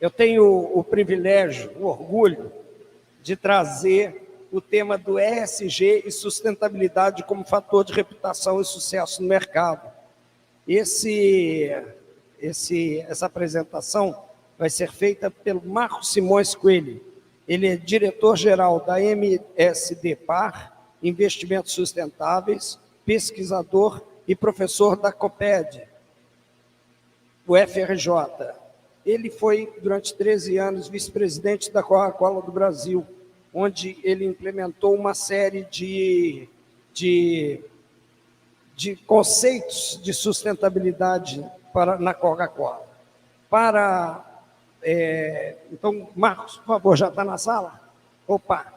Eu tenho o privilégio, o orgulho de trazer o tema do ESG e sustentabilidade como fator de reputação e sucesso no mercado. Essa apresentação vai ser feita pelo Marcos Simões Coelho. Ele é diretor-geral da MSD Par, Investimentos Sustentáveis, pesquisador e professor da COPED, o FRJ. Ele foi, durante 13 anos, vice-presidente da Coca-Cola do Brasil, onde ele implementou uma série de conceitos de sustentabilidade na Coca-Cola. Então, Marcos, por favor, já está na sala? Opa!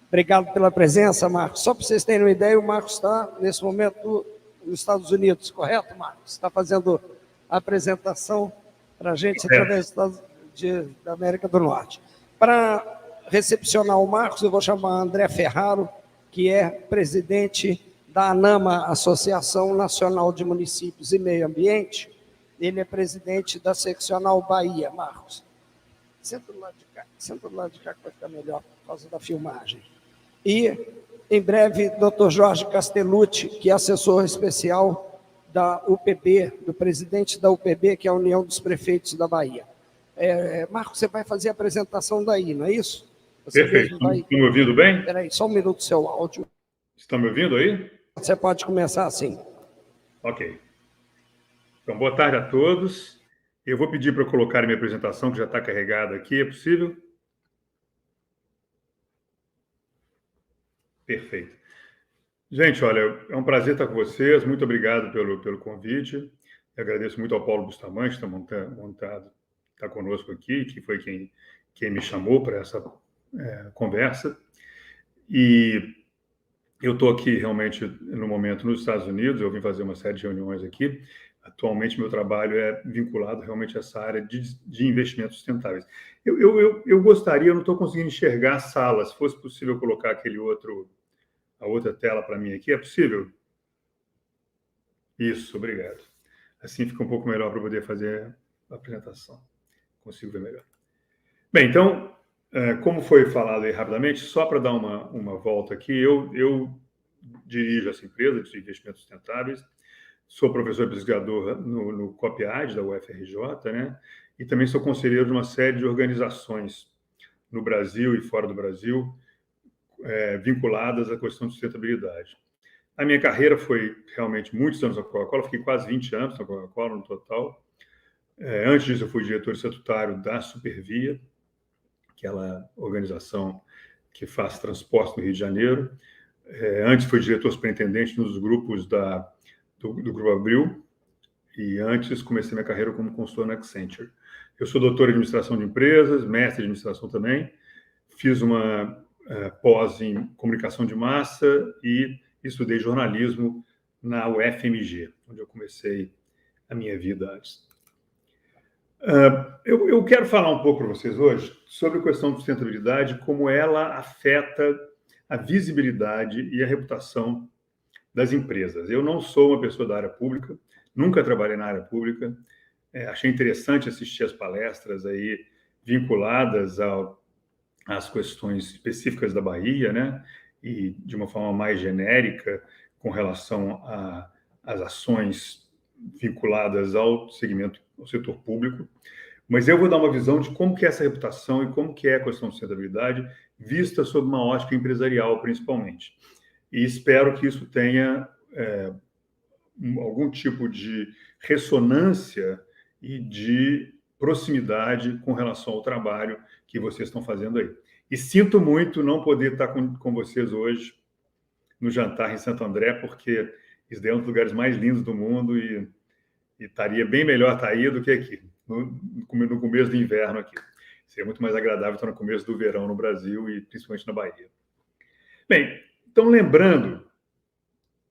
Obrigado pela presença, Marcos. Só para vocês terem uma ideia, o Marcos está, nesse momento, nos Estados Unidos, correto, Marcos? Está fazendo a apresentação para a gente através da América do Norte. Para recepcionar o Marcos, eu vou chamar André Ferraro, que é presidente da ANAMA, Associação Nacional de Municípios e Meio Ambiente. Ele é presidente da Seccional Bahia. Marcos, senta do lado de cá que vai ficar melhor por causa da filmagem. E, em breve, Dr. Jorge Castellucci, que é assessor especial da UPB, do presidente da UPB, que é a União dos Prefeitos da Bahia. Marcos, você vai fazer a apresentação daí, não é isso? Você Perfeito. Estão me ouvindo bem? Espera aí, só um minuto, seu áudio. Estão me ouvindo aí? Você pode começar assim. Ok. Então, boa tarde a todos. Eu vou pedir para colocar minha apresentação, que já está carregada aqui. É possível? Perfeito. Gente, olha, é um prazer estar com vocês. Muito obrigado pelo convite. Eu agradeço muito ao Paulo Bustamante, que está conosco aqui, que foi quem me chamou para essa conversa. E eu estou aqui realmente, no momento, nos Estados Unidos. Eu vim fazer uma série de reuniões aqui. Atualmente, meu trabalho é vinculado realmente a essa área de investimentos sustentáveis. Eu gostaria, eu não estou conseguindo enxergar a sala. Se fosse possível colocar a outra tela para mim aqui, é possível? Isso, obrigado. Assim fica um pouco melhor para poder fazer a apresentação. Consigo ver melhor. Bem, então, como foi falado aí rapidamente, só para dar uma volta aqui, eu dirijo essa empresa de investimentos sustentáveis, sou professor pesquisador no COPIAD, da UFRJ, né? E também sou conselheiro de uma série de organizações no Brasil e fora do Brasil, vinculadas à questão de sustentabilidade. A minha carreira foi realmente muitos anos na Coca-Cola, fiquei quase 20 anos na Coca-Cola no total. Antes disso, eu fui diretor estatutário da Supervia, aquela organização que faz transporte no Rio de Janeiro. Antes fui diretor superintendente nos grupos do Grupo Abril, e antes comecei minha carreira como consultor na Accenture. Eu sou doutor em administração de empresas, mestre em administração também, fiz uma pós em comunicação de massa e estudei jornalismo na UFMG, onde eu comecei a minha vida antes. Eu quero falar um pouco para vocês hoje sobre a questão de sustentabilidade, como ela afeta a visibilidade e a reputação das empresas. Eu não sou uma pessoa da área pública, nunca trabalhei na área pública, achei interessante assistir as palestras aí vinculadas às questões específicas da Bahia, né? E de uma forma mais genérica com relação às ações vinculadas ao segmento, ao setor público. Mas eu vou dar uma visão de como que é essa reputação e como que é a questão de sustentabilidade vista sob uma ótica empresarial, principalmente. E espero que isso tenha algum tipo de ressonância e de proximidade com relação ao trabalho que vocês estão fazendo aí. E sinto muito não poder estar com vocês hoje no jantar em Santo André, porque isso é um dos lugares mais lindos do mundo e estaria bem melhor estar aí do que aqui, no começo do inverno aqui. Seria muito mais agradável estar no começo do verão no Brasil e principalmente na Bahia. Bem, então lembrando,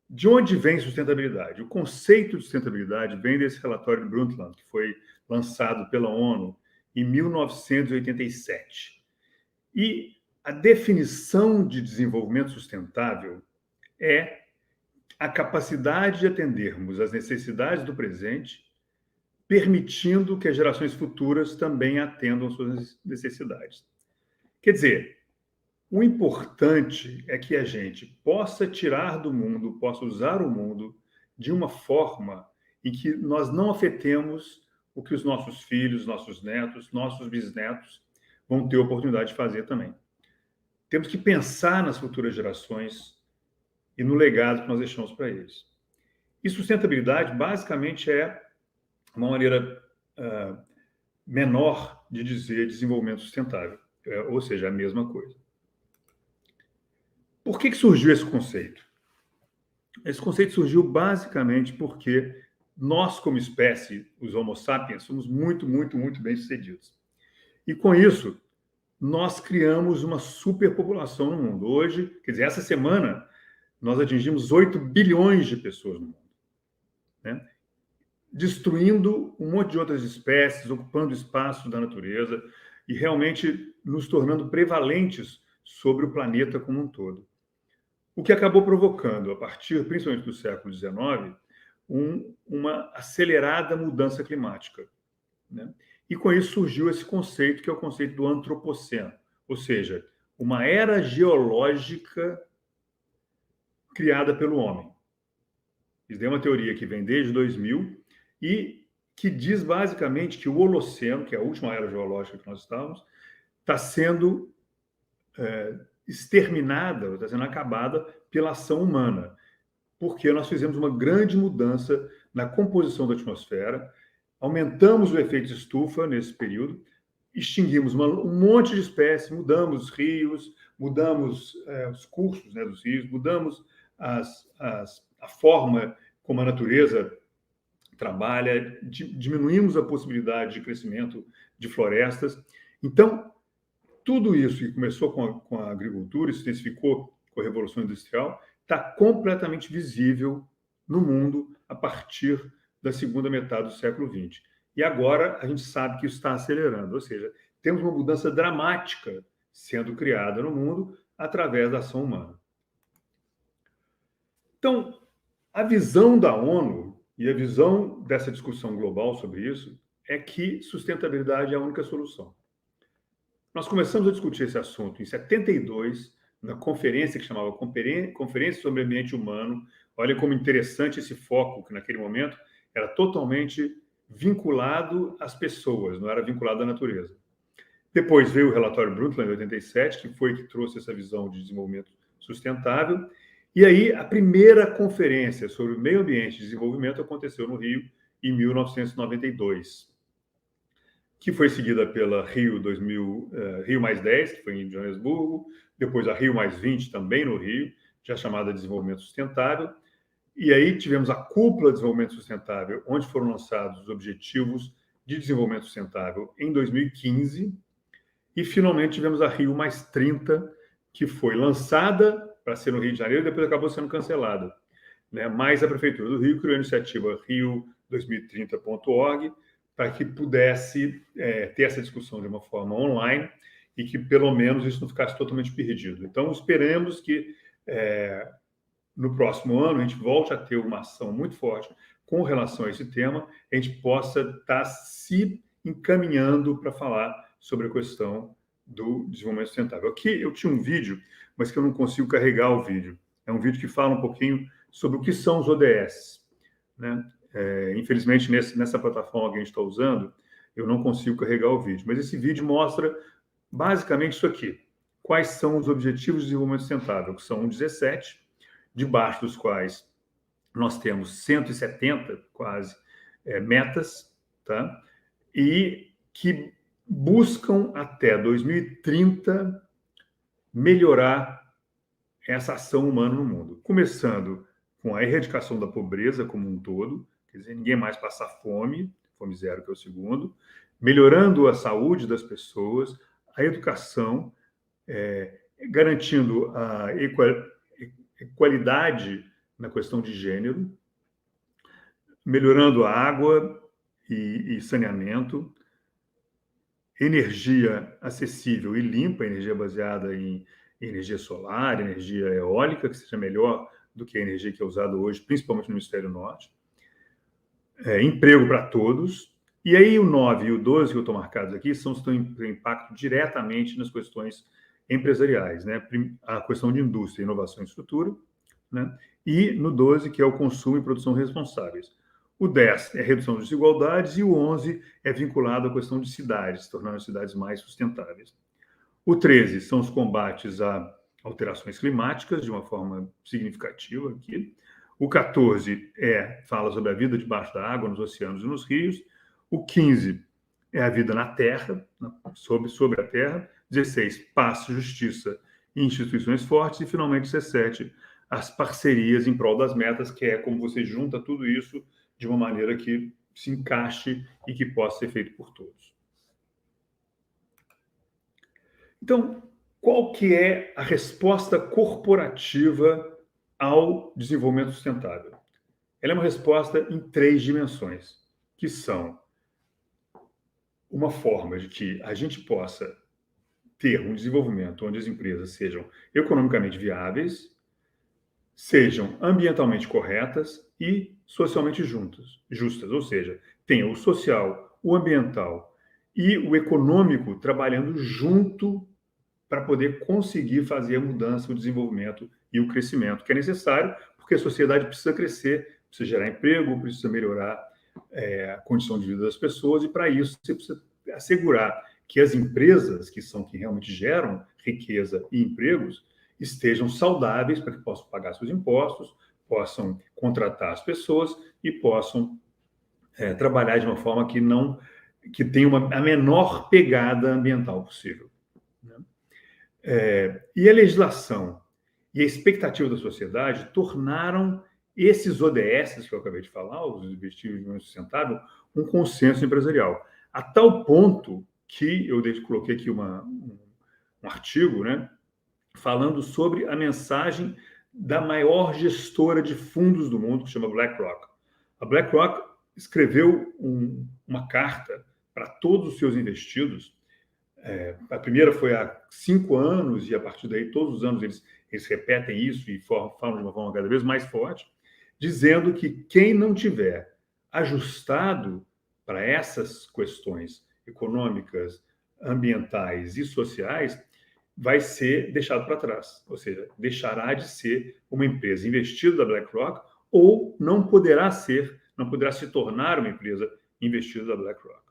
de onde vem sustentabilidade? O conceito de sustentabilidade vem desse relatório de Brundtland, que foi lançado pela ONU em 1987. E a definição de desenvolvimento sustentável é a capacidade de atendermos às necessidades do presente permitindo que as gerações futuras também atendam às suas necessidades. Quer dizer, o importante é que a gente possa tirar do mundo, possa usar o mundo de uma forma em que nós não afetemos o que os nossos filhos, nossos netos, nossos bisnetos vão ter a oportunidade de fazer também. Temos que pensar nas futuras gerações e no legado que nós deixamos para eles. E sustentabilidade, basicamente, é uma maneira menor de dizer desenvolvimento sustentável, ou seja, a mesma coisa. Por que surgiu esse conceito? Esse conceito surgiu basicamente porque nós, como espécie, os Homo sapiens, somos muito, muito, muito bem-sucedidos. E com isso, nós criamos uma superpopulação no mundo. Hoje, quer dizer, essa semana, nós atingimos 8 bilhões de pessoas no mundo, né? Destruindo um monte de outras espécies, ocupando espaço da natureza e realmente nos tornando prevalentes sobre o planeta como um todo. O que acabou provocando, a partir principalmente do século XIX, uma acelerada mudança climática, né? E com isso surgiu esse conceito, que é o conceito do antropoceno, ou seja, uma era geológica criada pelo homem. Isso é uma teoria que vem desde 2000 e que diz basicamente que o Holoceno, que é a última era geológica que nós estamos, está sendo exterminada, está sendo acabada pela ação humana, porque nós fizemos uma grande mudança na composição da atmosfera, aumentamos o efeito estufa nesse período, extinguimos um monte de espécies, mudamos os rios, mudamos os cursos, né, dos rios, mudamos a forma como a natureza trabalha, diminuímos a possibilidade de crescimento de florestas. Então, tudo isso que começou com a agricultura, se intensificou com a Revolução Industrial, está completamente visível no mundo a partir da segunda metade do século XX. E agora a gente sabe que isso está acelerando, ou seja, temos uma mudança dramática sendo criada no mundo através da ação humana. Então, a visão da ONU e a visão dessa discussão global sobre isso é que sustentabilidade é a única solução. Nós começamos a discutir esse assunto em 72, na conferência que chamava Conferência sobre Ambiente Humano. Olha como interessante esse foco, que naquele momento era totalmente vinculado às pessoas, não era vinculado à natureza. Depois veio o relatório Brundtland, em 87, que foi que trouxe essa visão de desenvolvimento sustentável. E aí, a primeira conferência sobre meio ambiente e desenvolvimento aconteceu no Rio, em 1992, que foi seguida pela Rio 2000, Rio+10, que foi em Joanesburgo, depois a Rio+20, também no Rio, já chamada de Desenvolvimento Sustentável. E aí tivemos a Cúpula de Desenvolvimento Sustentável, onde foram lançados os Objetivos de Desenvolvimento Sustentável em 2015. E, finalmente, tivemos a Rio+30, que foi lançada para ser no Rio de Janeiro e depois acabou sendo cancelada, né? Mas a Prefeitura do Rio criou a iniciativa rio2030.org para que pudesse ter essa discussão de uma forma online e que, pelo menos, isso não ficasse totalmente perdido. Então, esperamos que no próximo ano a gente volte a ter uma ação muito forte com relação a esse tema, a gente possa estar se encaminhando para falar sobre a questão do desenvolvimento sustentável. Aqui eu tinha um vídeo, mas que eu não consigo carregar o vídeo. É um vídeo que fala um pouquinho sobre o que são os ODS, né? Infelizmente, nessa plataforma que a gente está usando, eu não consigo carregar o vídeo. Mas esse vídeo mostra basicamente isso aqui. Quais são os Objetivos de Desenvolvimento Sustentável, que são 17, debaixo dos quais nós temos 170, quase, metas, tá? E que buscam até 2030 melhorar essa ação humana no mundo, começando com a erradicação da pobreza como um todo, quer dizer, ninguém mais passar fome zero, que é o segundo, melhorando a saúde das pessoas, a educação, garantindo a equalidade na questão de gênero, melhorando a água e saneamento, energia acessível e limpa, energia baseada em energia solar, energia eólica, que seja melhor do que a energia que é usada hoje, principalmente no hemisfério norte, emprego para todos, E aí o 9 e o 12 que eu estou marcados aqui são os que têm impacto diretamente nas questões empresariais, né? A questão de indústria, inovação e estrutura, né? E no 12, que é o consumo e produção responsáveis. O 10 é redução de desigualdades e o 11 é vinculado à questão de cidades, tornando as cidades mais sustentáveis. O 13 são os combates a alterações climáticas, de uma forma significativa aqui. O 14 fala sobre a vida debaixo da água, nos oceanos e nos rios. O 15 é a vida na terra, sobre a terra. 16, paz, justiça e instituições fortes. E, finalmente, 17, as parcerias em prol das metas, que é como você junta tudo isso de uma maneira que se encaixe e que possa ser feito por todos. Então, qual que é a resposta corporativa ao desenvolvimento sustentável? Ela é uma resposta em 3 dimensões, que são uma forma de que a gente possa ter um desenvolvimento onde as empresas sejam economicamente viáveis, sejam ambientalmente corretas e socialmente justas, ou seja, tenha o social, o ambiental e o econômico trabalhando junto para poder conseguir fazer a mudança, o desenvolvimento e o crescimento que é necessário, porque a sociedade precisa crescer, precisa gerar emprego, precisa melhorar a condição de vida das pessoas, e para isso você precisa assegurar que as empresas, que são que realmente geram riqueza e empregos, estejam saudáveis para que possam pagar seus impostos, possam contratar as pessoas e possam trabalhar de uma forma que tenha a menor pegada ambiental possível. Né? E a legislação e a expectativa da sociedade tornaram esses ODS que eu acabei de falar, os Objetivos de Desenvolvimento Sustentável, um consenso empresarial. A tal ponto que eu coloquei aqui um artigo, né, falando sobre a mensagem da maior gestora de fundos do mundo, que se chama BlackRock. A BlackRock escreveu uma carta para todos os seus investidos. A primeira foi há 5 anos, e a partir daí, todos os anos, eles repetem isso e falam de uma forma cada vez mais forte, dizendo que quem não tiver ajustado para essas questões econômicas, ambientais e sociais, vai ser deixado para trás. Ou seja, deixará de ser uma empresa investida da BlackRock ou não poderá se tornar uma empresa investida da BlackRock.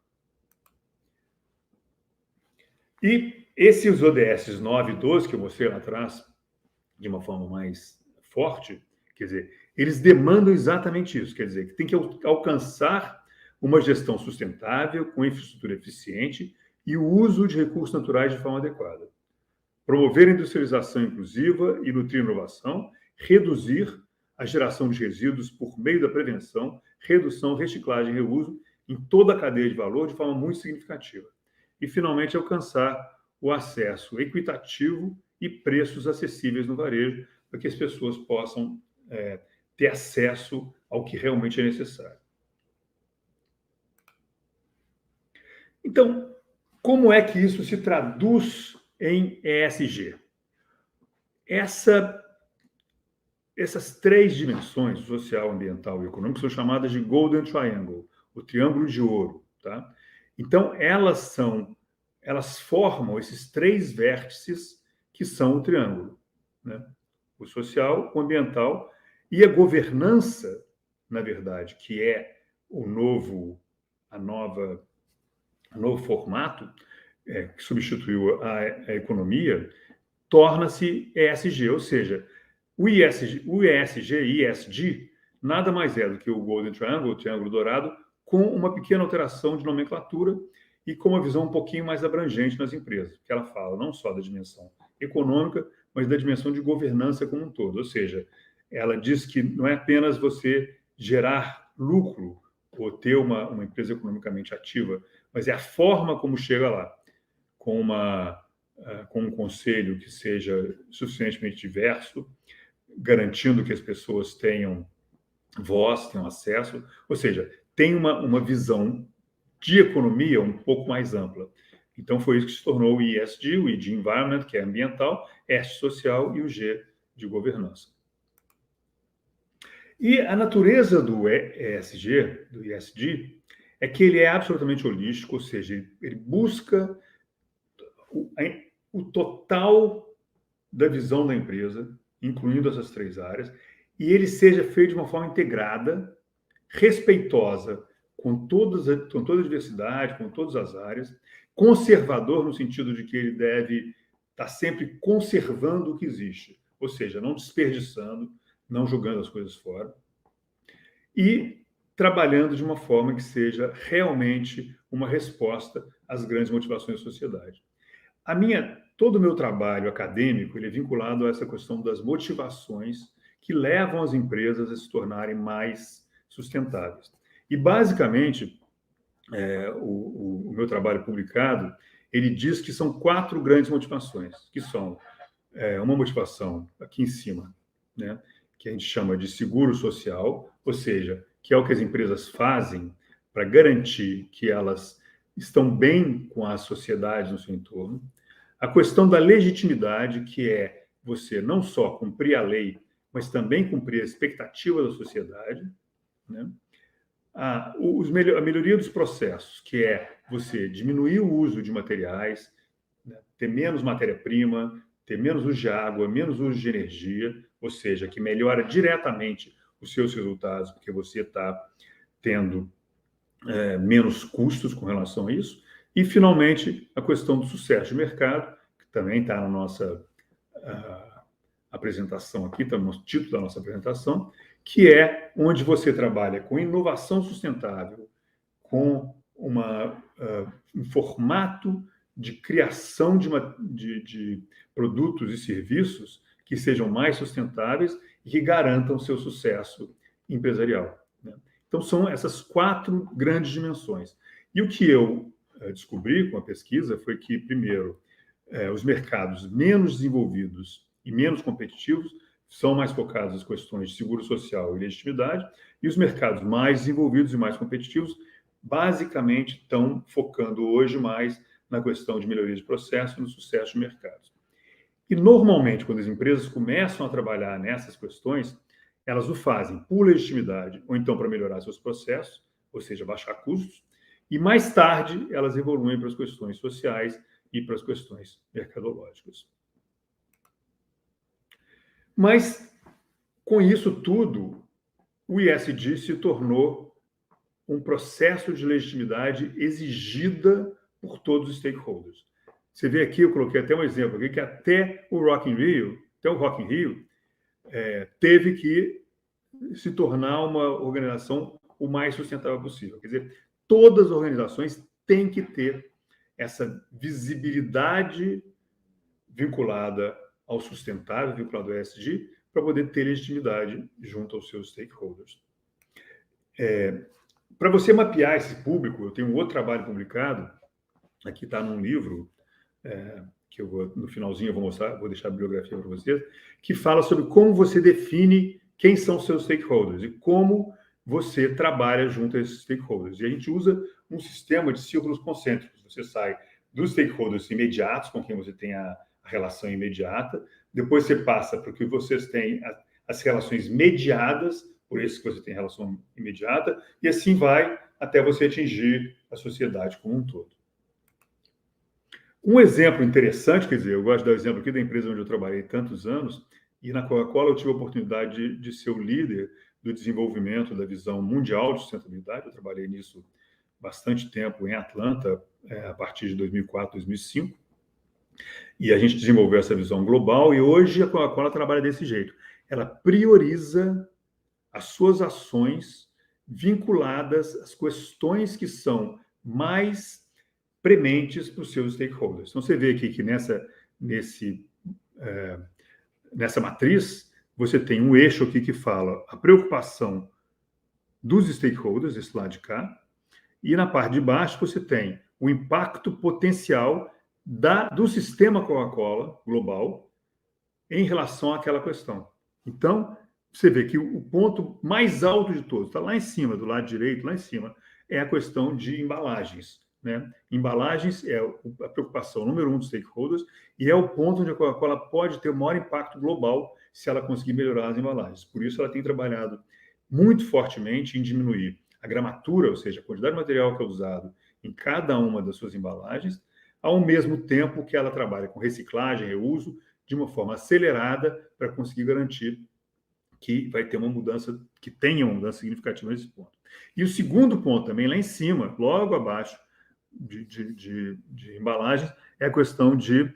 E esses ODS 9 e 12, que eu mostrei lá atrás, de uma forma mais forte, quer dizer, eles demandam exatamente isso, quer dizer, que tem que alcançar uma gestão sustentável, com infraestrutura eficiente e o uso de recursos naturais de forma adequada. Promover a industrialização inclusiva e nutrir inovação, reduzir a geração de resíduos por meio da prevenção, redução, reciclagem e reuso em toda a cadeia de valor de forma muito significativa. E, finalmente, alcançar o acesso equitativo e preços acessíveis no varejo, para que as pessoas possam ter acesso ao que realmente é necessário. Então, como é que isso se traduz em ESG? Essas 3 dimensões, social, ambiental e econômica, são chamadas de Golden Triangle, o triângulo de ouro. Tá? Então, elas formam esses 3 vértices que são o triângulo, né? O social, o ambiental e a governança, na verdade, que é o novo formato que substituiu a economia, torna-se ESG, ou seja, o ESG, nada mais é do que o Golden Triangle, o Triângulo Dourado, com uma pequena alteração de nomenclatura e com uma visão um pouquinho mais abrangente nas empresas, porque ela fala não só da dimensão econômica, mas da dimensão de governança como um todo. Ou seja, ela diz que não é apenas você gerar lucro ou ter uma empresa economicamente ativa, mas é a forma como chega lá, com um conselho que seja suficientemente diverso, garantindo que as pessoas tenham voz, tenham acesso, ou seja, tem uma visão de economia um pouco mais ampla. Então, foi isso que se tornou o ESG, o E de Environment, que é ambiental, S social e o G de governança. E a natureza do ESG, do ESG, é que ele é absolutamente holístico, ou seja, ele busca o total da visão da empresa, incluindo essas 3 áreas, e ele seja feito de uma forma integrada, respeitosa com toda a diversidade, com todas as áreas, conservador no sentido de que ele deve estar sempre conservando o que existe, ou seja, não desperdiçando, não jogando as coisas fora, e trabalhando de uma forma que seja realmente uma resposta às grandes motivações da sociedade. Todo o meu trabalho acadêmico ele é vinculado a essa questão das motivações que levam as empresas a se tornarem mais sustentáveis. E, basicamente, o meu trabalho publicado, ele diz que são 4 grandes motivações, que são uma motivação aqui em cima, né, que a gente chama de seguro social, ou seja, que é o que as empresas fazem para garantir que elas estão bem com a sociedade no seu entorno. A questão da legitimidade, que é você não só cumprir a lei, mas também cumprir a expectativa da sociedade, né? A melhoria dos processos, que é você diminuir o uso de materiais, né? Ter menos matéria-prima, ter menos uso de água, menos uso de energia, ou seja, que melhora diretamente os seus resultados, porque você está tendo menos custos com relação a isso. E, finalmente, a questão do sucesso de mercado, que também está na nossa apresentação aqui, está no título da nossa apresentação, que é onde você trabalha com inovação sustentável, com um formato de criação de produtos e serviços que sejam mais sustentáveis e que garantam seu sucesso empresarial, né? Então, são essas 4 grandes dimensões. E o que eu descobri com a pesquisa foi que, primeiro, os mercados menos desenvolvidos e menos competitivos são mais focados nas questões de seguro social e legitimidade, e os mercados mais desenvolvidos e mais competitivos, basicamente, estão focando hoje mais na questão de melhoria de processo e no sucesso de mercados. E, normalmente, quando as empresas começam a trabalhar nessas questões, elas o fazem por legitimidade ou então para melhorar seus processos, ou seja, baixar custos, e mais tarde elas evoluem para as questões sociais e para as questões mercadológicas. Mas, com isso tudo, o ESG se tornou um processo de legitimidade exigida por todos os stakeholders. Você vê aqui, eu coloquei até um exemplo aqui, que até o Rock in Rio, teve que se tornar uma organização o mais sustentável possível. Quer dizer, todas as organizações têm que ter essa visibilidade vinculada ao sustentável, vinculada ao ESG, para poder ter legitimidade junto aos seus stakeholders. Para você mapear esse público, eu tenho um outro trabalho publicado, aqui está num livro, que no finalzinho eu vou deixar a bibliografia para vocês, que fala sobre como você define quem são seus stakeholders e como você trabalha junto a esses stakeholders. E a gente usa um sistema de círculos concêntricos. Você sai dos stakeholders imediatos, com quem você tem a relação imediata, depois você passa para que vocês têm as relações mediadas, por esses que você tem relação imediata, e assim vai até você atingir a sociedade como um todo. Um exemplo interessante, quer dizer, eu gosto de dar o exemplo aqui da empresa onde eu trabalhei tantos anos, e na Coca-Cola eu tive a oportunidade de ser o líder do desenvolvimento da visão mundial de sustentabilidade. Eu trabalhei nisso bastante tempo em Atlanta, a partir de 2004, 2005. E a gente desenvolveu essa visão global e hoje a Coca-Cola trabalha desse jeito. Ela prioriza as suas ações vinculadas às questões que são mais prementes para os seus stakeholders. Então, você vê aqui que nessa matriz, você tem um eixo aqui que fala a preocupação dos stakeholders, esse lado de cá, e na parte de baixo você tem o impacto potencial do sistema Coca-Cola global em relação àquela questão. Então, você vê que o ponto mais alto de todos, está lá em cima, do lado direito, lá em cima, é a questão de embalagens, né? Embalagens é a preocupação número 1 dos stakeholders e é o ponto onde a Coca-Cola pode ter o maior impacto global se ela conseguir melhorar as embalagens. Por isso, ela tem trabalhado muito fortemente em diminuir a gramatura, ou seja, a quantidade de material que é usado em cada uma das suas embalagens, ao mesmo tempo que ela trabalha com reciclagem, reuso, de uma forma acelerada para conseguir garantir que vai ter uma mudança, que tenha uma mudança significativa nesse ponto. E o segundo ponto também, lá em cima, logo abaixo de embalagens, é a questão de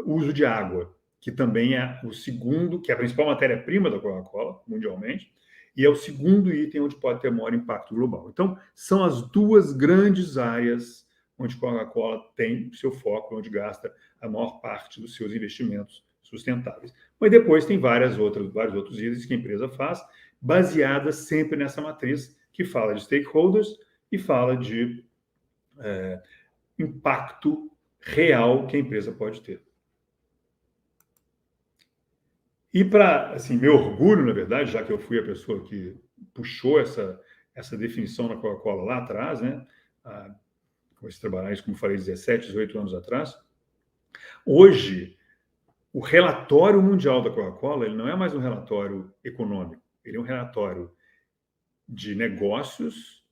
uso de água, que também é o segundo, que é a principal matéria-prima da Coca-Cola, mundialmente, e é o segundo item onde pode ter maior impacto global. Então, são as duas grandes áreas onde a Coca-Cola tem seu foco, onde gasta a maior parte dos seus investimentos sustentáveis. Mas depois tem vários outros itens que a empresa faz, baseadas sempre nessa matriz que fala de stakeholders e fala de impacto real que a empresa pode ter. E para, assim, meu orgulho, na verdade, já que eu fui a pessoa que puxou essa definição na Coca-Cola lá atrás, né? Comecei a trabalhar isso, como falei, 17, 18 anos atrás. Hoje, o relatório mundial da Coca-Cola, ele não é mais um relatório econômico, ele é um relatório de negócios,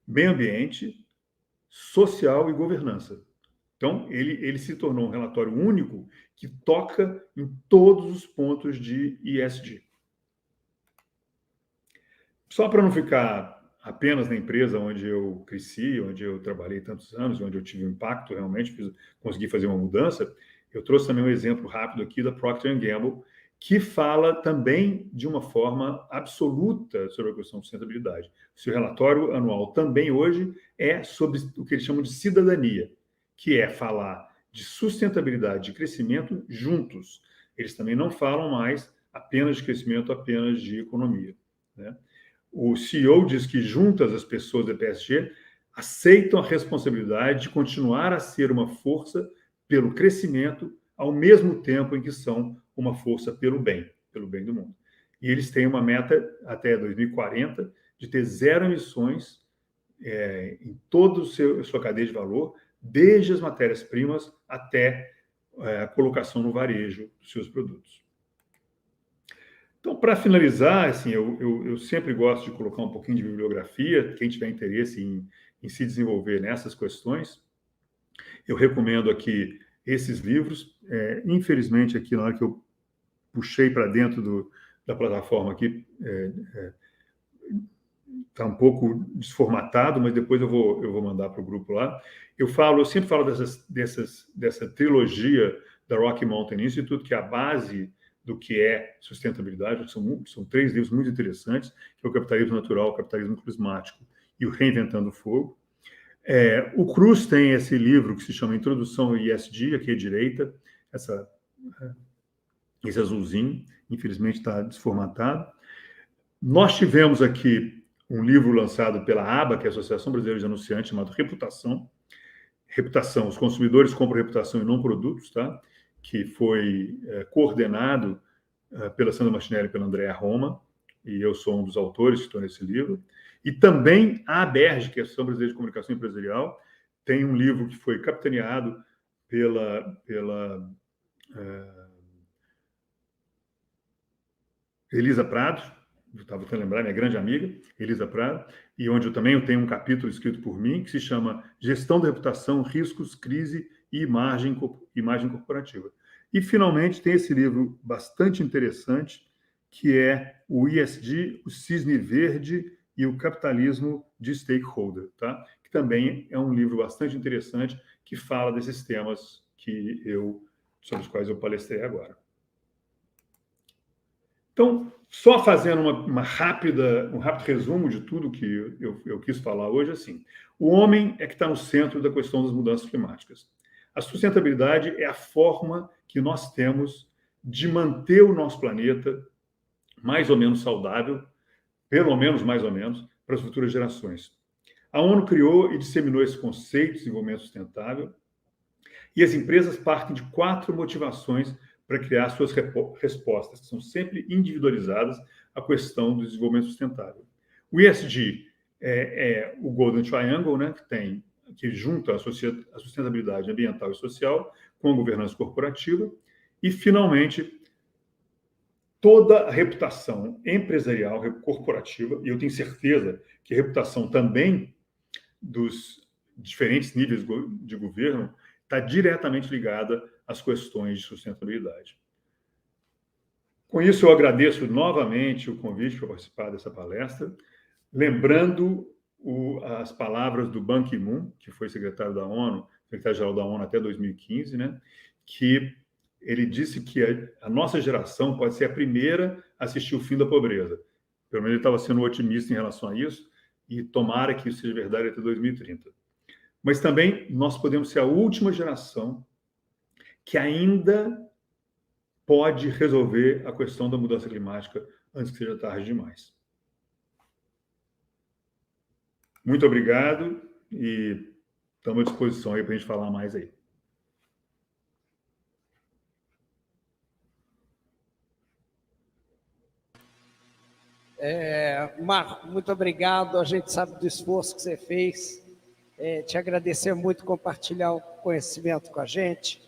meio ambiente, social e governança. Então, ele se tornou um relatório único que toca em todos os pontos de ESG. Só para não ficar apenas na empresa onde eu cresci, onde eu trabalhei tantos anos, onde eu tive um impacto realmente, consegui fazer uma mudança, eu trouxe também um exemplo rápido aqui da Procter & Gamble, que fala também de uma forma absoluta sobre a questão de sustentabilidade. O seu relatório anual também hoje é sobre o que eles chamam de cidadania, que é falar de sustentabilidade e crescimento juntos. Eles também não falam mais apenas de crescimento, apenas de economia, né? O CEO diz que juntas as pessoas da PSG aceitam a responsabilidade de continuar a ser uma força pelo crescimento, ao mesmo tempo em que são uma força pelo bem do mundo. E eles têm uma meta até 2040 de ter zero emissões em toda a sua cadeia de valor, desde as matérias-primas até a colocação no varejo dos seus produtos. Então, para finalizar, assim, eu sempre gosto de colocar um pouquinho de bibliografia, quem tiver interesse em se desenvolver nessas questões. Eu recomendo aqui esses livros. Infelizmente, aqui na hora que eu puxei para dentro da plataforma aqui, está um pouco desformatado, mas depois eu vou mandar para o grupo lá. Eu sempre falo dessa trilogia da Rocky Mountain Institute, que é a base do que é sustentabilidade. São 3 livros muito interessantes, que é o Capitalismo Natural, o Capitalismo Climático e o Reinventando o Fogo. O Cruz tem esse livro que se chama Introdução ao ESG, aqui à direita, esse azulzinho, infelizmente está desformatado. Nós tivemos aqui um livro lançado pela ABA, que é a Associação Brasileira de Anunciantes, chamado Reputação. Reputação, os consumidores compram reputação e não produtos, tá? Que foi coordenado pela Sandra Martinelli e pela Andrea Roma, e eu sou um dos autores que estou nesse livro. E também a ABERJ, que é a Associação Brasileira de Comunicação Empresarial, tem um livro que foi capitaneado pela Elisa Prado, estava tentando lembrar, minha grande amiga, Elisa Prado, e onde eu também tenho um capítulo escrito por mim, que se chama Gestão da Reputação, Riscos, Crise e Imagem Corporativa. E, finalmente, tem esse livro bastante interessante, que é o ESG, o Cisne Verde e o Capitalismo de Stakeholder, tá? Que também é um livro bastante interessante, que fala desses temas sobre os quais eu palestrei agora. Então, só fazendo um rápido resumo de tudo que eu quis falar hoje, assim, o homem é que está no centro da questão das mudanças climáticas. A sustentabilidade é a forma que nós temos de manter o nosso planeta mais ou menos saudável, pelo menos mais ou menos, para as futuras gerações. A ONU criou e disseminou esse conceito de desenvolvimento sustentável, e as empresas partem de 4 motivações para criar suas respostas, que são sempre individualizadas à questão do desenvolvimento sustentável. O ESG é o Golden Triangle, né, que junta a sustentabilidade ambiental e social com a governança corporativa. E, finalmente, toda a reputação empresarial, corporativa, e eu tenho certeza que a reputação também dos diferentes níveis de governo está diretamente ligada às questões de sustentabilidade. Com isso, eu agradeço novamente o convite para participar dessa palestra, lembrando as palavras do Ban Ki-moon, que foi secretário da ONU, secretário-geral da ONU até 2015, né, que ele disse que a nossa geração pode ser a primeira a assistir o fim da pobreza. Pelo menos ele estava sendo otimista em relação a isso, e tomara que isso seja verdade até 2030. Mas também nós podemos ser a última geração que ainda pode resolver a questão da mudança climática antes que seja tarde demais. Muito obrigado e estamos à disposição aí para a gente falar mais aí. Marco, muito obrigado. A gente sabe do esforço que você fez. Te agradecer muito compartilhar o conhecimento com a gente.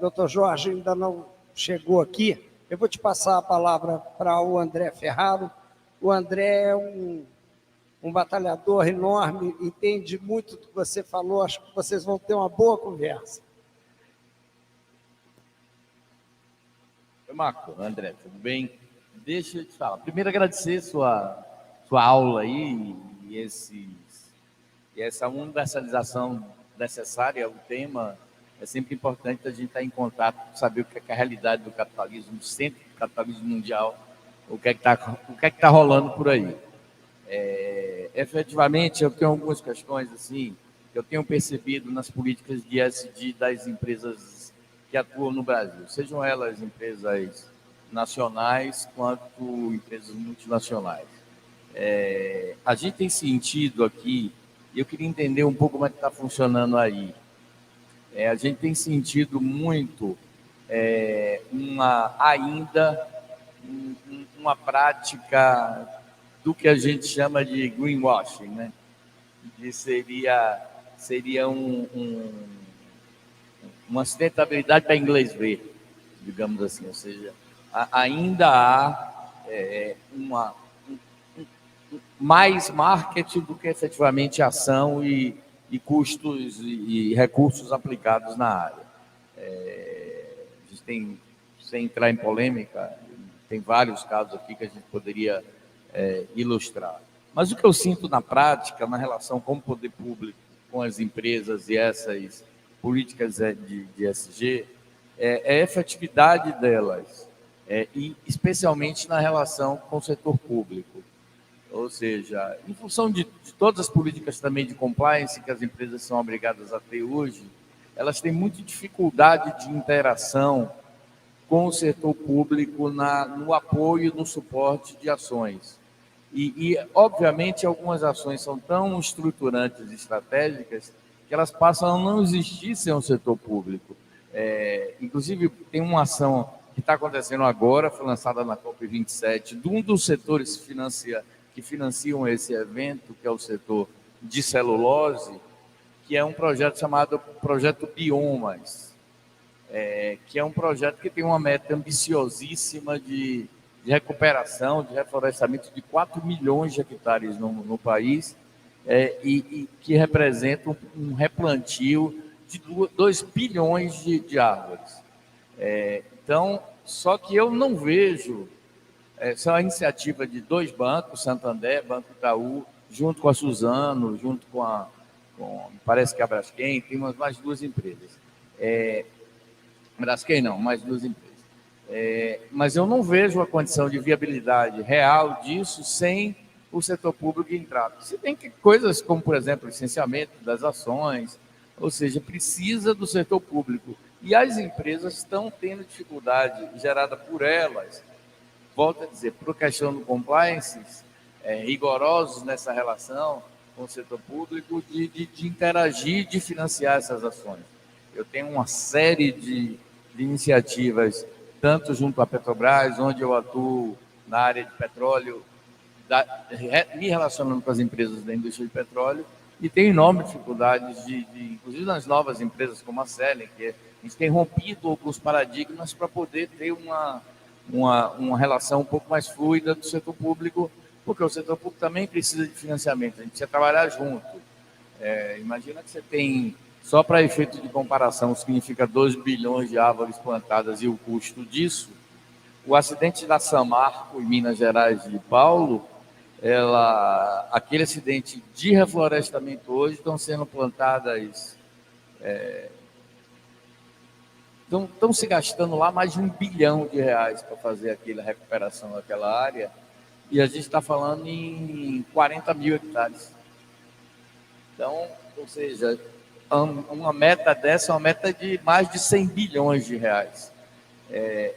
Doutor Jorge ainda não chegou aqui. Eu vou te passar a palavra para o André Ferraro. O André é um batalhador enorme, entende muito do que você falou. Acho que vocês vão ter uma boa conversa. Oi, Marco, André, tudo bem? Deixa eu te falar. Primeiro, agradecer sua aula aí e essa universalização necessária ao tema. É sempre importante a gente estar em contato, saber o que é a realidade do capitalismo, do centro do capitalismo mundial, o que é que está rolando por aí. Efetivamente, eu tenho algumas questões assim que eu tenho percebido nas políticas de ESG das empresas que atuam no Brasil, sejam elas empresas nacionais quanto empresas multinacionais. A gente tem sentido aqui, e eu queria entender um pouco como é que está funcionando aí. A gente tem sentido muito uma prática do que a gente chama de greenwashing, né? Que seria uma sustentabilidade para inglês ver, digamos assim, ou seja, ainda há mais marketing do que efetivamente ação e custos e recursos aplicados na área. A gente tem, sem entrar em polêmica, tem vários casos aqui que a gente poderia ilustrar. Mas o que eu sinto na prática, na relação com o poder público, com as empresas e essas políticas de ESG, é a efetividade delas, e especialmente na relação com o setor público. Ou seja, em função de todas as políticas também de compliance que as empresas são obrigadas a ter hoje, elas têm muita dificuldade de interação com o setor público no apoio, no suporte de ações. E, obviamente, algumas ações são tão estruturantes e estratégicas que elas passam a não existir sem o setor público. Inclusive, tem uma ação que está acontecendo agora, foi lançada na COP27, de um dos setores que financiam esse evento, que é o setor de celulose, que é um projeto chamado Projeto Biomas, que é um projeto que tem uma meta ambiciosíssima de recuperação, de reflorestamento de 4 milhões de hectares no país, e que representa um replantio de 2 bilhões de árvores. Então, só que eu não vejo essa iniciativa de 2 bancos, Santander, Banco Itaú, junto com a Suzano, junto com parece que a Braskem, tem mais 2 empresas. Braskem não, mais 2 empresas. Mas eu não vejo a condição de viabilidade real disso sem o setor público entrar. Você tem coisas como, por exemplo, licenciamento das ações, ou seja, precisa do setor público. E as empresas estão tendo dificuldade gerada por elas, volto a dizer, por questão do compliance, rigorosos nessa relação com o setor público, de interagir, de financiar essas ações. Eu tenho uma série de iniciativas, tanto junto à Petrobras, onde eu atuo na área de petróleo, me relacionando com as empresas da indústria de petróleo, e tenho enormes dificuldades, inclusive nas novas empresas como a Selen, que a gente tem rompido alguns paradigmas para poder ter uma relação um pouco mais fluida do setor público, porque o setor público também precisa de financiamento, a gente precisa trabalhar junto. Imagina que você tem, só para efeito de comparação, significa 2 bilhões de árvores plantadas e o custo disso. O acidente da Samarco, em Minas Gerais, de Paulo, aquele acidente de reflorestamento hoje estão sendo plantadas, estão se gastando lá mais de R$ 1 bilhão para fazer aquela recuperação daquela área, e a gente está falando em 40 mil hectares. Então, ou seja, uma meta dessa é uma meta de mais de 100 bilhões de reais.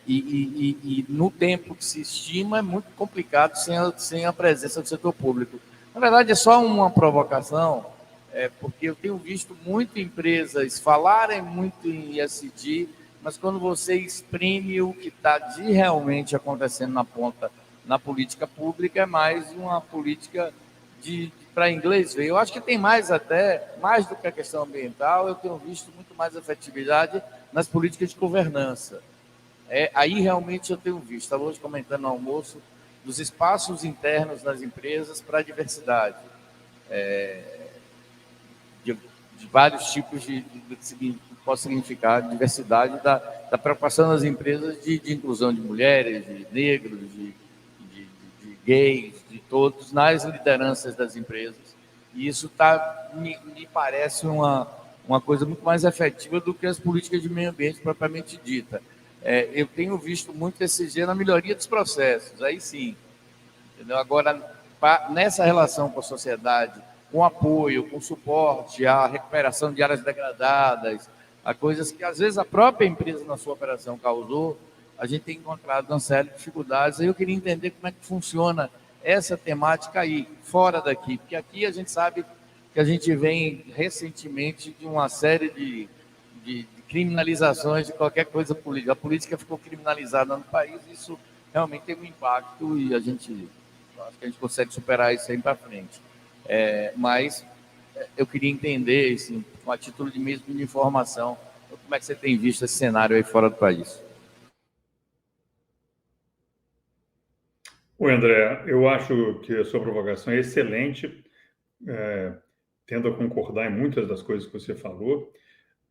E no tempo que se estima é muito complicado sem a presença do setor público. Na verdade, é só uma provocação, porque eu tenho visto muitas empresas falarem muito em ESG, mas quando você exprime o que está realmente acontecendo na ponta, na política pública, é mais uma política para inglês ver. Eu acho que tem mais do que a questão ambiental, eu tenho visto muito mais efetividade nas políticas de governança. Aí realmente eu tenho visto, estava hoje comentando no almoço, dos espaços internos das empresas para a diversidade, de vários tipos que possa significar diversidade, da preocupação das empresas de inclusão de mulheres, de negros, de gays, de todos, nas lideranças das empresas. E isso me parece uma coisa muito mais efetiva do que as políticas de meio ambiente propriamente dita. Eu tenho visto muito ESG na melhoria dos processos, aí sim. Entendeu? Agora, nessa relação com a sociedade, com apoio, com suporte à recuperação de áreas degradadas, a coisas que às vezes a própria empresa na sua operação causou, a gente tem encontrado uma série de dificuldades. Aí eu queria entender como é que funciona essa temática aí, fora daqui, porque aqui a gente sabe que a gente vem recentemente de uma série de criminalizações de qualquer coisa política. A política ficou criminalizada no país, isso realmente tem um impacto e acho que a gente consegue superar isso aí para frente. Mas eu queria entender, assim, a título de mesmo de informação, como é que você tem visto esse cenário aí fora do país? Oi, André, eu acho que a sua provocação é excelente, tendo a concordar em muitas das coisas que você falou.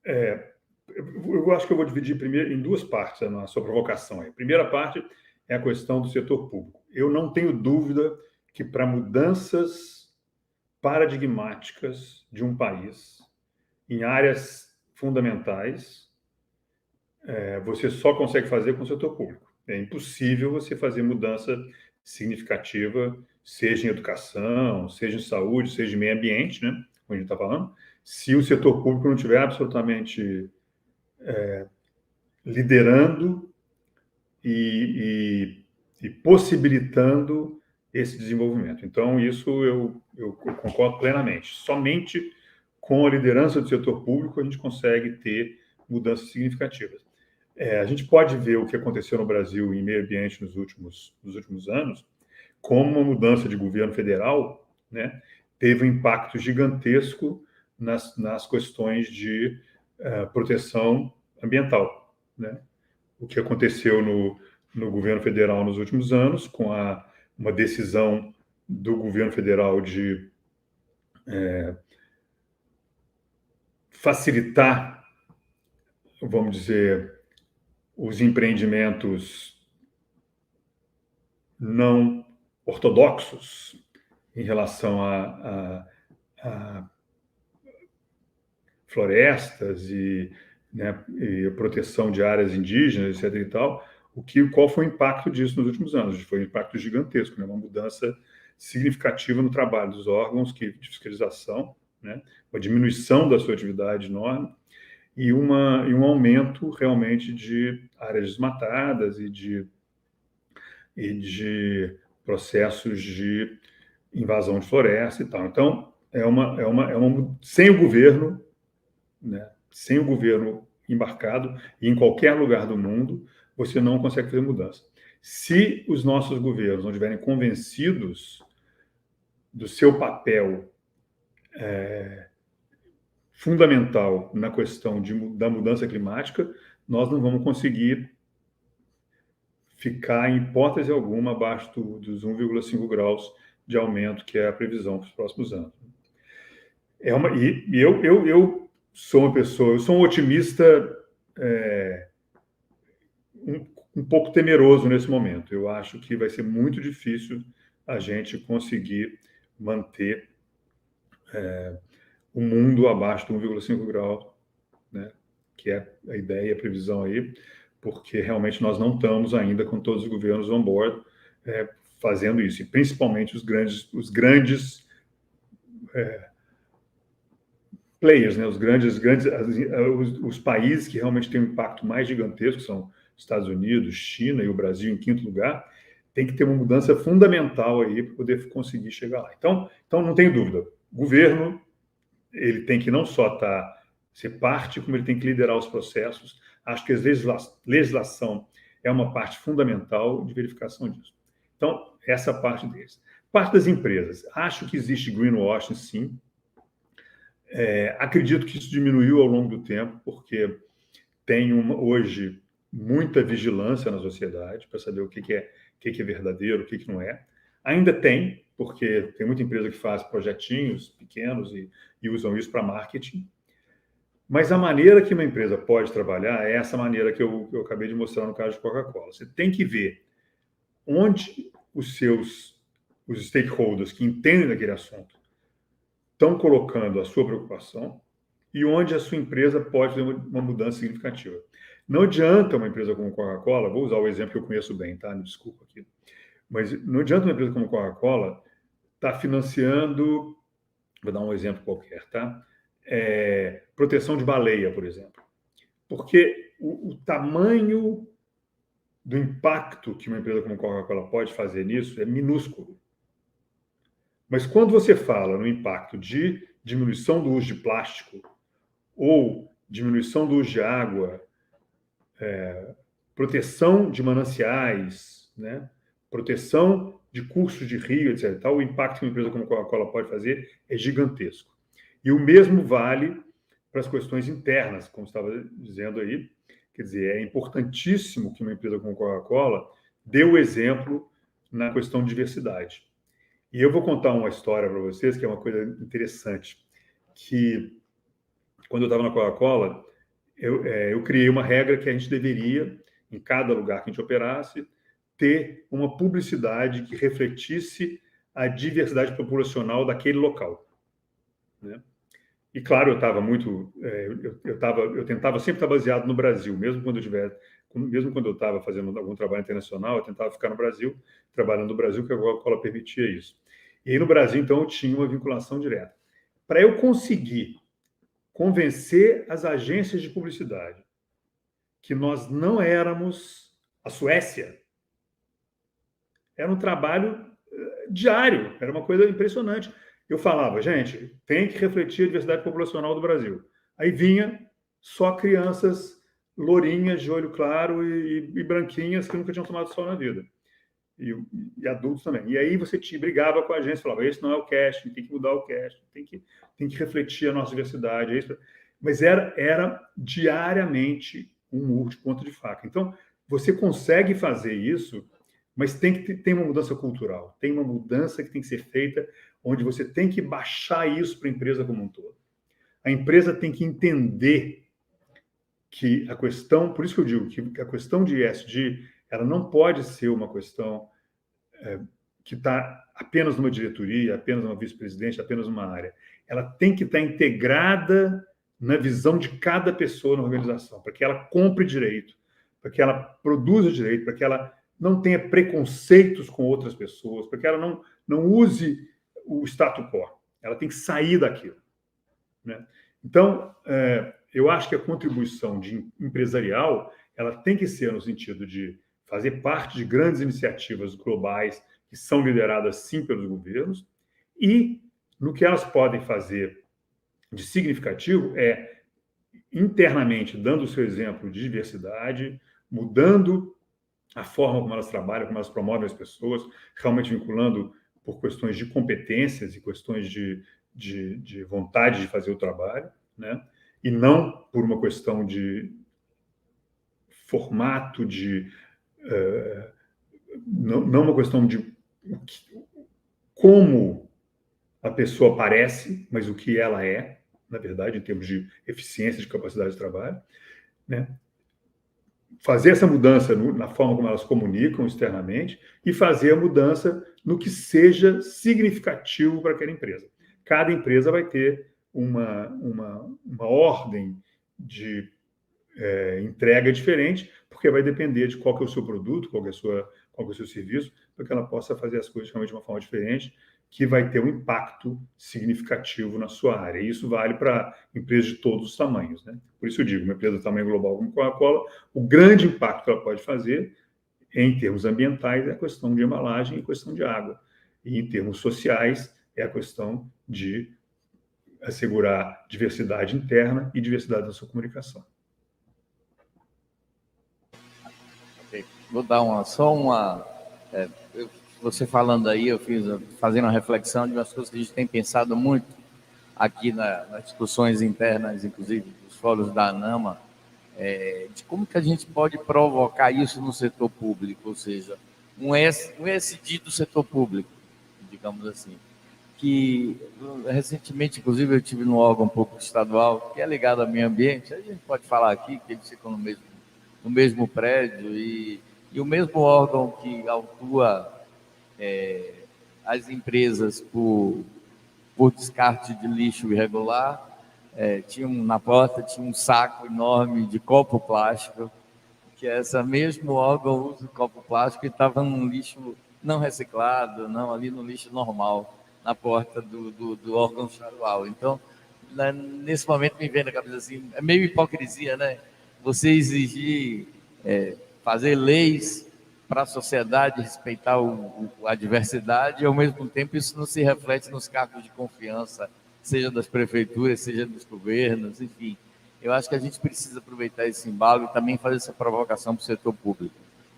Eu acho que eu vou dividir primeiro em duas partes a sua provocação. A primeira parte é a questão do setor público. Eu não tenho dúvida que para mudanças paradigmáticas de um país, em áreas fundamentais, você só consegue fazer com o setor público. É impossível você fazer mudança significativa, seja em educação, seja em saúde, seja em meio ambiente, né, como a gente está falando, se o setor público não tiver absolutamente liderando e possibilitando esse desenvolvimento. Então, isso eu concordo plenamente. Somente com a liderança do setor público a gente consegue ter mudanças significativas. A gente pode ver o que aconteceu no Brasil em meio ambiente nos últimos anos, como uma mudança de governo federal, né, teve um impacto gigantesco nas questões de proteção ambiental, né? O que aconteceu no governo federal nos últimos anos, com uma decisão do governo federal de facilitar, vamos dizer, os empreendimentos não ortodoxos em relação a florestas né, e proteção de áreas indígenas, etc. e tal. Qual foi o impacto disso nos últimos anos? Foi um impacto gigantesco, né? Uma mudança significativa no trabalho dos órgãos de fiscalização, né? Uma diminuição da sua atividade enorme e um aumento realmente de áreas desmatadas e de processos de invasão de floresta e tal. Então, sem o governo, né, sem o governo embarcado, e em qualquer lugar do mundo, você não consegue fazer mudança. Se os nossos governos não estiverem convencidos do seu papel fundamental na questão da mudança climática, nós não vamos conseguir ficar, em hipótese alguma, abaixo dos 1,5 graus de aumento, que é a previsão para os próximos anos. Eu sou uma pessoa, eu sou um otimista um pouco temeroso nesse momento. Eu acho que vai ser muito difícil a gente conseguir manter o mundo abaixo de 1,5 grau, né, que é a ideia e a previsão aí, porque realmente nós não estamos ainda com todos os governos on board fazendo isso, e principalmente os grandes players, né, os países que realmente têm um impacto mais gigantesco, são Estados Unidos, China e o Brasil em quinto lugar, tem que ter uma mudança fundamental aí para poder conseguir chegar lá. Então não tem dúvida, o governo ele tem que não só ser parte, como ele tem que liderar os processos. Acho que a legislação é uma parte fundamental de verificação disso. Então, essa parte deles. Parte das empresas. Acho que existe greenwashing, sim. Acredito que isso diminuiu ao longo do tempo, porque tem hoje muita vigilância na sociedade para saber o que é verdadeiro, o que não é. Ainda tem, porque tem muita empresa que faz projetinhos pequenos e usam isso para marketing. Mas a maneira que uma empresa pode trabalhar é essa maneira que eu acabei de mostrar no caso de Coca-Cola. Você tem que ver onde os stakeholders que entendem daquele assunto estão colocando a sua preocupação e onde a sua empresa pode ter uma mudança significativa. Não adianta uma empresa como Coca-Cola, vou usar o exemplo que eu conheço bem, tá? Me desculpa aqui. Mas não adianta uma empresa como Coca-Cola estar financiando, vou dar um exemplo qualquer, tá? Proteção de baleia, por exemplo. Porque o tamanho do impacto que uma empresa como Coca-Cola pode fazer nisso é minúsculo. Mas quando você fala no impacto de diminuição do uso de plástico ou diminuição do uso de água, proteção de mananciais, né? Proteção de cursos de rio, etc. Tal, o impacto que uma empresa como a Coca-Cola pode fazer é gigantesco. E o mesmo vale para as questões internas, como estava dizendo aí. Quer dizer, é importantíssimo que uma empresa como a Coca-Cola dê o exemplo na questão de diversidade. E eu vou contar uma história para vocês, que é uma coisa interessante, que quando eu estava na Coca-Cola, eu criei uma regra que a gente deveria, em cada lugar que a gente operasse, ter uma publicidade que refletisse a diversidade populacional daquele local, né? E claro, eu estava muito, eu tentava sempre estar baseado no Brasil, mesmo quando eu estava fazendo algum trabalho internacional, eu tentava ficar no Brasil, trabalhando no Brasil, que a Coca-Cola permitia isso. E aí no Brasil, então, eu tinha uma vinculação direta. Para eu conseguir convencer as agências de publicidade que nós não éramos a Suécia, era um trabalho diário, era uma coisa impressionante. Eu falava, gente, tem que refletir a diversidade populacional do Brasil. Aí vinha só crianças lourinhas, de olho claro e branquinhas que nunca tinham tomado sol na vida. E adultos também. E aí você brigava com a agência, falava, esse não é o casting, tem que mudar o casting, tem que refletir a nossa diversidade. Mas era diariamente um murro de ponta de faca. Então, você consegue fazer isso, mas tem que ter uma mudança cultural, tem uma mudança que tem que ser feita, onde você tem que baixar isso para a empresa como um todo. A empresa tem que entender que a questão, por isso que eu digo que a questão de ESG, ela não pode ser uma questão que está apenas numa diretoria, apenas numa vice-presidente, apenas numa área. Ela tem que estar integrada na visão de cada pessoa na organização, para que ela compre direito, para que ela produza direito, para que ela não tenha preconceitos com outras pessoas, para que ela não use o status quo. Ela tem que sair daquilo, né? Então, eu acho que a contribuição empresarial ela tem que ser no sentido de fazer parte de grandes iniciativas globais que são lideradas, sim, pelos governos, e no que elas podem fazer de significativo internamente, dando o seu exemplo de diversidade, mudando a forma como elas trabalham, como elas promovem as pessoas, realmente vinculando por questões de competências e questões de vontade de fazer o trabalho, né? E não por uma questão de formato, de não uma questão de como a pessoa parece, mas o que ela é, na verdade, em termos de eficiência, de capacidade de trabalho, né? Fazer essa mudança na forma como elas comunicam externamente e fazer a mudança no que seja significativo para aquela empresa. Cada empresa vai ter uma ordem de entrega diferente, porque vai depender de qual que é o seu produto, qual que é o seu serviço, para que ela possa fazer as coisas realmente de uma forma diferente, que vai ter um impacto significativo na sua área. E isso vale para empresas de todos os tamanhos, né? Por isso eu digo, uma empresa de tamanho global como Coca-Cola, o grande impacto que ela pode fazer, em termos ambientais, é a questão de embalagem e questão de água. E em termos sociais, é a questão de assegurar diversidade interna e diversidade da sua comunicação. Vou dar você falando aí, eu fazendo uma reflexão de umas coisas que a gente tem pensado muito aqui nas discussões internas, inclusive dos fóruns da ANAMA, de como que a gente pode provocar isso no setor público, ou seja, um ESG do setor público, digamos assim, que recentemente, inclusive, eu estive num órgão público estadual que é ligado ao meio ambiente, a gente pode falar aqui que eles ficam no mesmo prédio e o mesmo órgão que autua as empresas por descarte de lixo irregular, na porta tinha um saco enorme de copo plástico, que esse mesmo órgão usa o copo plástico e estava num lixo não reciclado, não ali no lixo normal, na porta do órgão estadual. Então, nesse momento me vem na cabeça assim, é meio hipocrisia, né? Você exigir fazer leis para a sociedade respeitar a diversidade e, ao mesmo tempo, isso não se reflete nos cargos de confiança, seja das prefeituras, seja dos governos, enfim. Eu acho que a gente precisa aproveitar esse embalo e também fazer essa provocação para o setor público.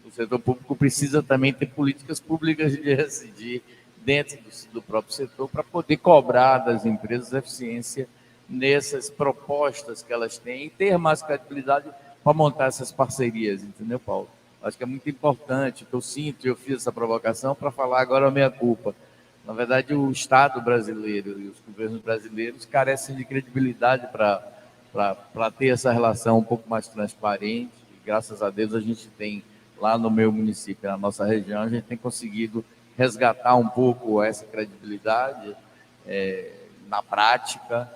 O setor público precisa também ter políticas públicas de ESG dentro do próprio setor para poder cobrar das empresas eficiência nessas propostas que elas têm e ter mais credibilidade para montar essas parcerias, entendeu, Paulo? Acho que é muito importante, que eu sinto, eu fiz essa provocação para falar agora a minha culpa. Na verdade, o Estado brasileiro e os governos brasileiros carecem de credibilidade para ter essa relação um pouco mais transparente. E, graças a Deus, a gente tem, lá no meu município, na nossa região, a gente tem conseguido resgatar um pouco essa credibilidade na prática,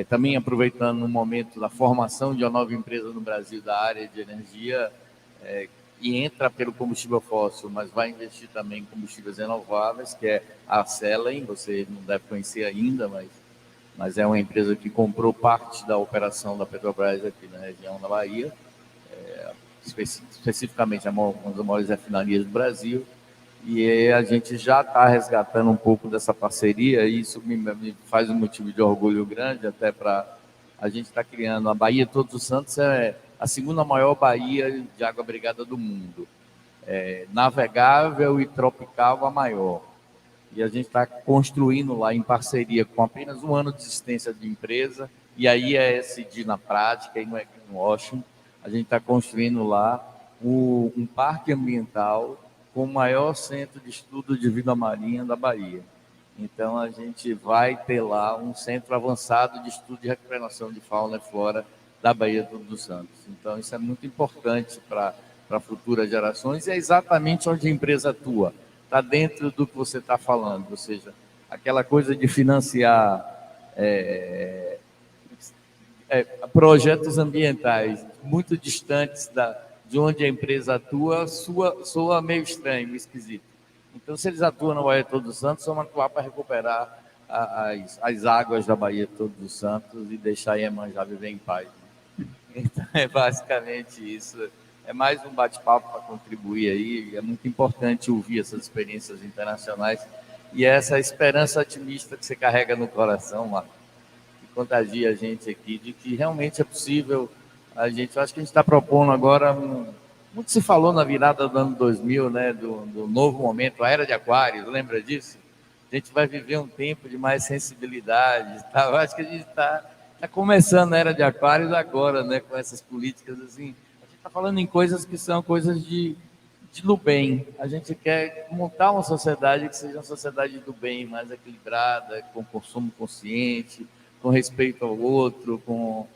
também aproveitando no momento da formação de uma nova empresa no Brasil da área de energia, que entra pelo combustível fóssil, mas vai investir também em combustíveis renováveis, que é a Selen, você não deve conhecer ainda, mas é uma empresa que comprou parte da operação da Petrobras aqui na região da Bahia, especificamente uma das maiores refinarias do Brasil, e a gente já está resgatando um pouco dessa parceria, e isso me faz um motivo de orgulho grande, até para a gente estar criando. A Baía Todos os Santos é a segunda maior baía de água brigada do mundo, navegável e tropical a maior. E a gente está construindo lá em parceria com apenas um ano de existência de empresa, e aí é ESG na prática, e não é greenwashing. A gente está construindo lá um parque ambiental com o maior centro de estudo de vida marinha da Bahia. Então, a gente vai ter lá um centro avançado de estudo de recuperação de fauna e flora da Baía Todos os Santos. Então, isso é muito importante para futuras gerações, e é exatamente onde a empresa atua. Está dentro do que você está falando, ou seja, aquela coisa de financiar projetos ambientais muito distantes de onde a empresa atua, soa meio estranho, meio esquisito. Então, se eles atuam na Baía Todos os Santos, vamos atuar para recuperar as águas da Baía Todos os Santos e deixar a Iemanjá viver em paz. Então, é basicamente isso. É mais um bate-papo para contribuir aí. É muito importante ouvir essas experiências internacionais e essa esperança otimista que você carrega no coração, Marco, que contagia a gente aqui de que realmente é possível. Eu acho que a gente está propondo agora, muito se falou na virada do ano 2000, né, do novo momento, a Era de Aquários, lembra disso? A gente vai viver um tempo de mais sensibilidade. Tá? Eu acho que a gente está começando a Era de Aquários agora, né, com essas políticas assim. Está falando em coisas que são coisas de do bem. A gente quer montar uma sociedade que seja uma sociedade do bem, mais equilibrada, com consumo consciente, com respeito ao outro, com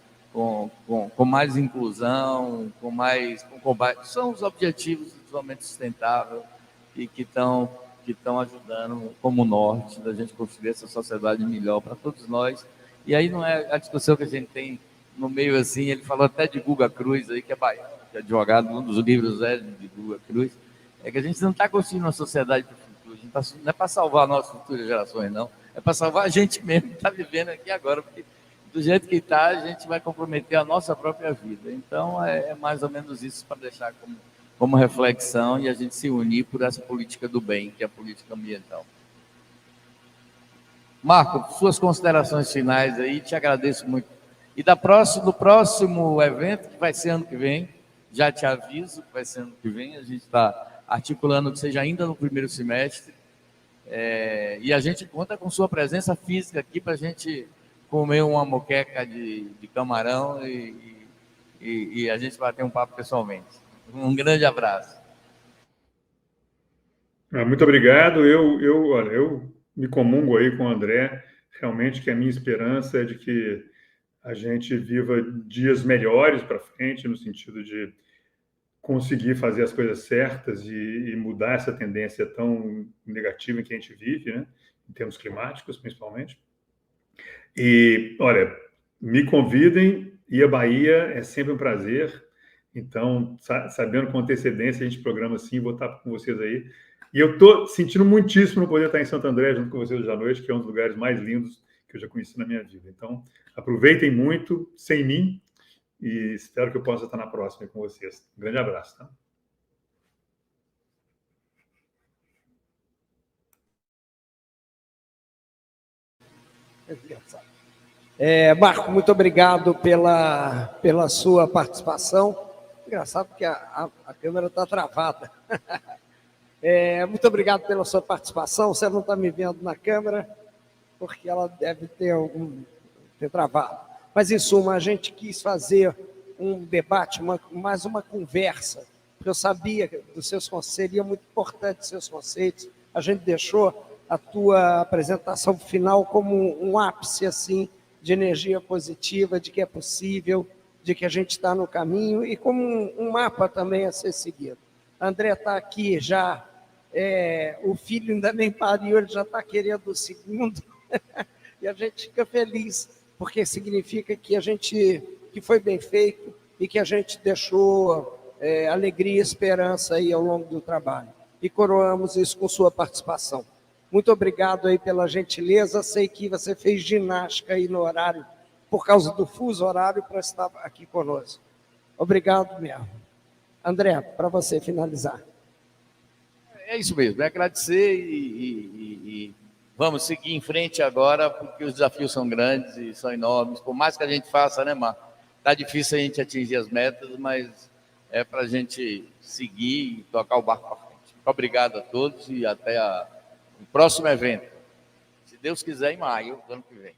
mais inclusão, com combate. São os objetivos do desenvolvimento sustentável e que estão ajudando como norte da gente construir essa sociedade melhor para todos nós. E aí não é a discussão que a gente tem no meio assim, ele falou até de Guga Cruz, aí, que é baiano, que é advogado, um dos livros de Guga Cruz, é que a gente não está construindo uma sociedade para o futuro, a gente não é para salvar nossas futuras gerações, não, é para salvar a gente mesmo que está vivendo aqui agora, porque do jeito que está, a gente vai comprometer a nossa própria vida. Então, é mais ou menos isso para deixar como reflexão e a gente se unir por essa política do bem, que é a política ambiental. Marco, suas considerações finais aí, te agradeço muito. E do próximo evento, que vai ser ano que vem, já te aviso que vai ser ano que vem, a gente está articulando que seja ainda no primeiro semestre, e a gente conta com sua presença física aqui para a gente comer uma moqueca de camarão e a gente bater um papo pessoalmente. Um grande abraço. Muito obrigado. Olha, eu me comungo aí com o André, realmente que a minha esperança é de que a gente viva dias melhores para frente, no sentido de conseguir fazer as coisas certas e mudar essa tendência tão negativa em que a gente vive, né? Em termos climáticos, principalmente. E, olha, me convidem, ir à Bahia é sempre um prazer. Então, sabendo com antecedência, a gente programa assim, vou estar com vocês aí. E eu estou sentindo muitíssimo no poder estar em Santo André junto com vocês hoje à noite, que é um dos lugares mais lindos que eu já conheci na minha vida. Então, aproveitem muito, sem mim, e espero que eu possa estar na próxima com vocês. Um grande abraço. Tá? Marco, muito obrigado pela sua participação. Engraçado porque a câmera está travada. Muito obrigado pela sua participação. Você não está me vendo na câmera, porque ela deve ter travado. Mas, em suma, a gente quis fazer um debate, mais uma conversa, porque eu sabia que dos seus conceitos, seria muito importante os seus conceitos. A gente deixou a tua apresentação final como um ápice assim, de energia positiva, de que é possível, de que a gente está no caminho, e como um mapa também a ser seguido. André está aqui já, o filho ainda nem pariu, ele já está querendo o segundo, e a gente fica feliz, porque significa que foi bem feito e que a gente deixou alegria e esperança aí ao longo do trabalho. E coroamos isso com sua participação. Muito obrigado aí pela gentileza. Sei que você fez ginástica aí no horário, por causa do fuso horário, para estar aqui conosco. Obrigado mesmo. André, para você finalizar. É isso mesmo, é agradecer e vamos seguir em frente agora, porque os desafios são grandes e são enormes. Por mais que a gente faça, né, Marco? Está difícil a gente atingir as metas, mas é para a gente seguir e tocar o barco para frente. Muito obrigado a todos e até o próximo evento. Se Deus quiser, em maio do ano que vem.